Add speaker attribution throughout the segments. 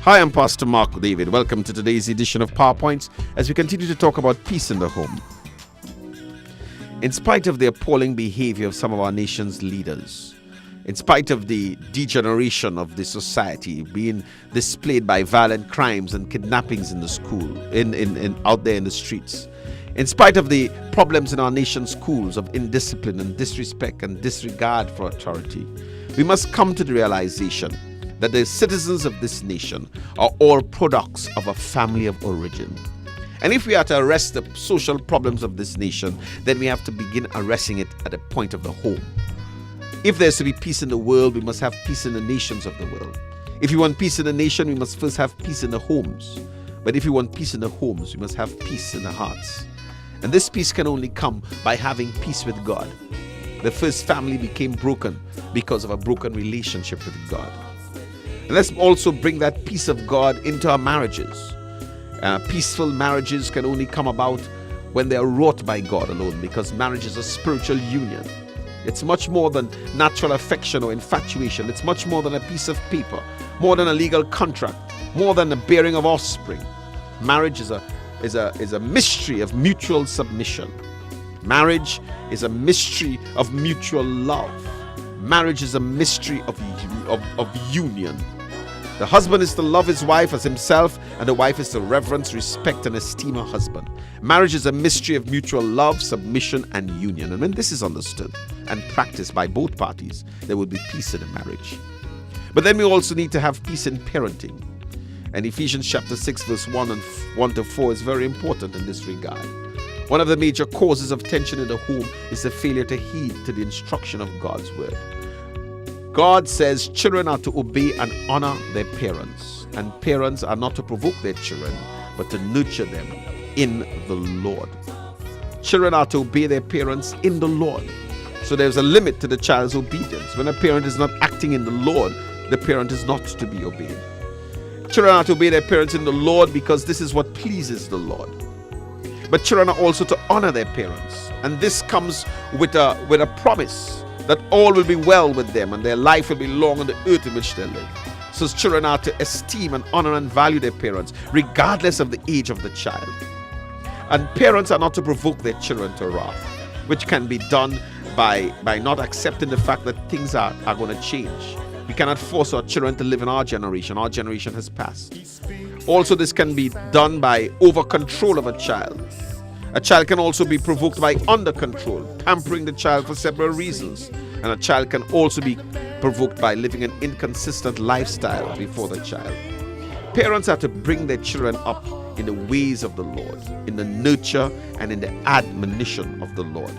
Speaker 1: Hi, I'm Pastor Mark David. Welcome to today's edition of PowerPoints as we continue to talk about peace in the home. In spite of the appalling behavior of some of our nation's leaders, in spite of the degeneration of the society being displayed by violent crimes and kidnappings in the school, out there in the streets, in spite of the problems in our nation's schools of indiscipline and disrespect and disregard for authority, we must come to the realization that the citizens of this nation are all products of a family of origin. And if we are to arrest the social problems of this nation, then we have to begin arresting it at the point of the home. If there's to be peace in the world, we must have peace in the nations of the world. If you want peace in the nation, we must first have peace in the homes. But if you want peace in the homes, we must have peace in the hearts. And this peace can only come by having peace with God. The first family became broken because of a broken relationship with God. And let's also bring that peace of God into our marriages. Peaceful marriages can only come about when they are wrought by God alone, because marriage is a spiritual union. It's much more than natural affection or infatuation. It's much more than a piece of paper, more than a legal contract, more than the bearing of offspring. Marriage is a mystery of mutual submission. Marriage is a mystery of mutual love. Marriage is a mystery of union. The husband is to love his wife as himself, and the wife is to reverence, respect, and esteem her husband. Marriage is a mystery of mutual love, submission, and union. And when this is understood and practiced by both parties, there will be peace in a marriage. But then we also need to have peace in parenting. And Ephesians chapter 6, verse 1 to 4 is very important in this regard. One of the major causes of tension in the home is the failure to heed to the instruction of God's word. God says children are to obey and honor their parents, and parents are not to provoke their children, but to nurture them in the Lord. Children are to obey their parents in the Lord. So there's a limit to the child's obedience. When a parent is not acting in the Lord, the parent is not to be obeyed. Children are to obey their parents in the Lord because this is what pleases the Lord. But children are also to honor their parents, and this comes with a promise that all will be well with them and their life will be long on the earth in which they live. So children are to esteem and honor and value their parents, regardless of the age of the child. And parents are not to provoke their children to wrath, which can be done by not accepting the fact that things are going to change. We cannot force our children to live in our generation. Our generation has passed. Also, this can be done by over control of a child. A child can also be provoked by under control, pampering the child for several reasons. And a child can also be provoked by living an inconsistent lifestyle before the child. Parents are to bring their children up in the ways of the Lord, in the nurture and in the admonition of the Lord.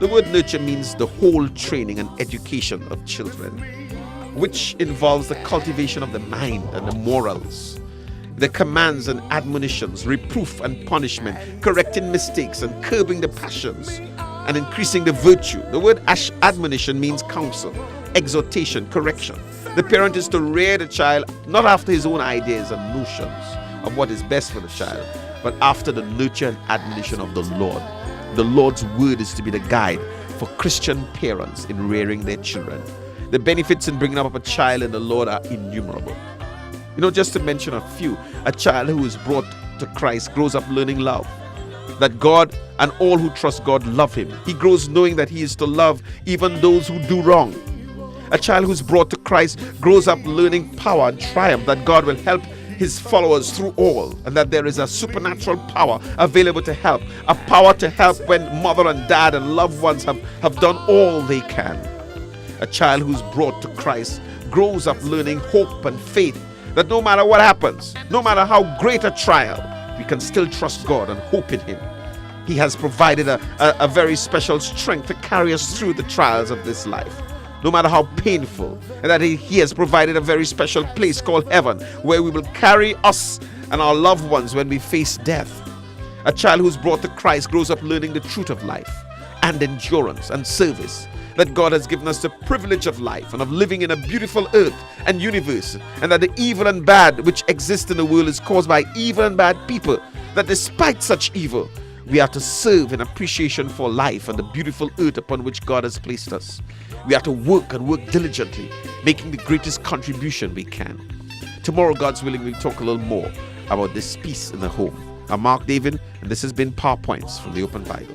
Speaker 1: The word nurture means the whole training and education of children, which involves the cultivation of the mind and the morals, the commands and admonitions, reproof and punishment, correcting mistakes and curbing the passions, and increasing the virtue. The word admonition means counsel, exhortation, correction. The parent is to rear the child not after his own ideas and notions of what is best for the child, but after the nurture and admonition of the Lord. The Lord's word is to be the guide for Christian parents in rearing their children. The benefits in bringing up a child in the Lord are innumerable. Just to mention a few, a child who is brought to Christ grows up learning love, that God and all who trust God love him. He grows knowing that he is to love even those who do wrong. A child who's brought to Christ grows up learning power and triumph, that God will help his followers through all, and that there is a supernatural power available to help, a power to help when mother and dad and loved ones have done all they can. A child who's brought to Christ grows up learning hope and faith, that no matter what happens, no matter how great a trial, we can still trust God and hope in him. He has provided a very special strength to carry us through the trials of this life, no matter how painful, and that he has provided a very special place called heaven, where we will carry us and our loved ones when we face death. A child who's brought to Christ grows up learning the truth of life and endurance and service, that God has given us the privilege of life and of living in a beautiful earth and universe, and that the evil and bad which exist in the world is caused by evil and bad people, that despite such evil, we are to serve in appreciation for life and the beautiful earth upon which God has placed us. We are to work and work diligently, making the greatest contribution we can. Tomorrow, God's willing, we'll talk a little more about this peace in the home. I'm Mark David, and this has been PowerPoints from the Open Bible.